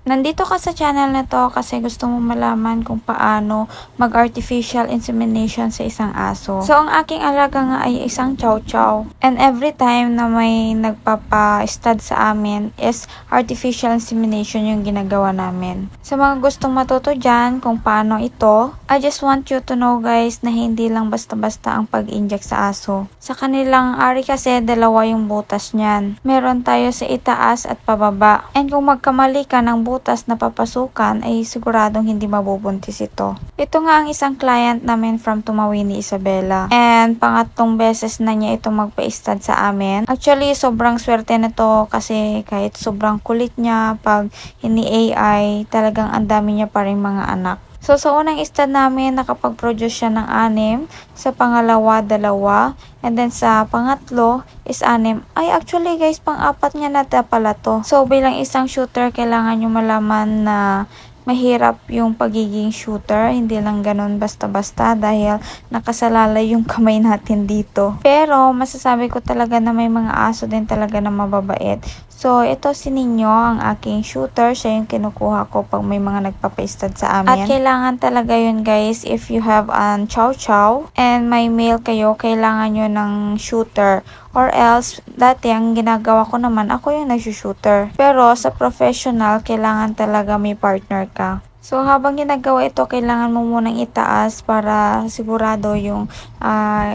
Nandito ka sa channel na to kasi gusto mo malaman kung paano mag-artificial insemination sa isang aso. So, ang aking alaga nga ay isang chow chow. And every time na may nagpapa-stud sa amin is artificial insemination yung ginagawa namin. Sa mga gustong matuto dyan kung paano ito, I just want you to know guys na hindi lang basta-basta ang pag-inject sa aso. Sa kanilang ari kasi dalawa yung butas niyan. Meron tayo sa itaas at pababa. And kung magkamali ka ng butas na papasukan ay siguradong hindi mabubuntis ito. Ito nga ang isang client namin from Tumawini, Isabela. And pangatlong beses na niya ito magpa-stud sa amin. Actually, sobrang swerte na to kasi kahit sobrang kulit niya pag ini-AI, talagang ang dami niya pa rin mga anak. So, sa unang stud namin, nakapag-produce siya ng 6. Sa pangalawa, 2. And then, sa pangatlo is 6. Ay, actually guys, pang-4 niya na pala to. So, bilang isang shooter, kailangan nyo malaman na mahirap yung pagiging shooter. Hindi lang ganun basta-basta dahil nakasalalay yung kamay natin dito. Pero, masasabi ko talaga na may mga aso din talaga na mababait. So, ito si Ninyo, ang aking shooter. Siya yung kinukuha ko pag may mga nagpapa-stud sa amin. At kailangan talaga yun guys, if you have an chow chow and may male kayo, kailangan nyo ng shooter. Or else, dati ang ginagawa ko naman, ako yung nag-shooter. Pero sa professional, kailangan talaga may partner ka. So, habang ginagawa ito, kailangan mo munang itaas para sigurado yung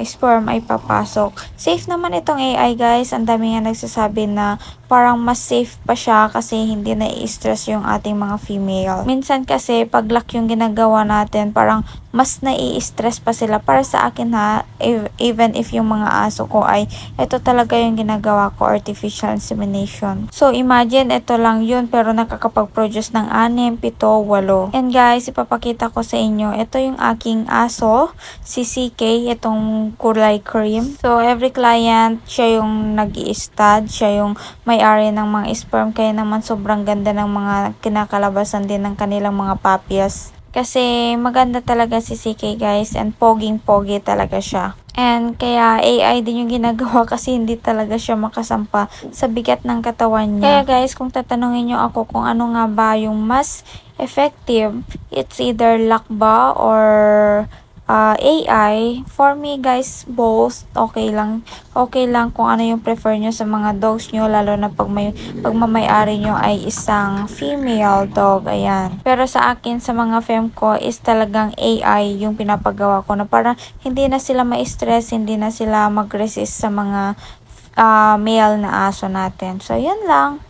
sperm ay papasok. Safe naman itong AI guys. Ang dami nga nagsasabi na parang mas safe pa siya kasi hindi na i-stress yung ating mga female. Minsan kasi pag lock yung ginagawa natin, parang mas na-i-stress pa sila. Para sa akin ha, even if yung mga aso ko ay ito talaga yung ginagawa ko, artificial insemination. So, imagine ito lang yun pero nakakapag-produce ng 6, 7, 8. And guys, ipapakita ko sa inyo, ito yung aking aso, si CK, itong kulay cream. So, every client, siya yung nag-i-stud, siya yung may-ari ng mga sperm, kaya naman sobrang ganda ng mga kinakalabasan din ng kanilang mga puppies. Kasi maganda talaga si CK guys, and poging-pogi talaga siya. And kaya AI din yung ginagawa kasi hindi talaga siya makasampa sa bigat ng katawan niya. Kaya guys, kung tatanungin nyo ako kung ano nga ba yung mas effective, it's either lock ba or AI. For me guys, both okay lang. Okay lang kung ano yung prefer nyo sa mga dogs nyo, lalo na pag may-ari nyo ay isang female dog, ayan. Pero sa akin, sa mga fem ko is talagang AI yung pinapagawa ko na para hindi na sila ma-stress, hindi na sila mag-resist sa mga male na aso natin. So, yun lang.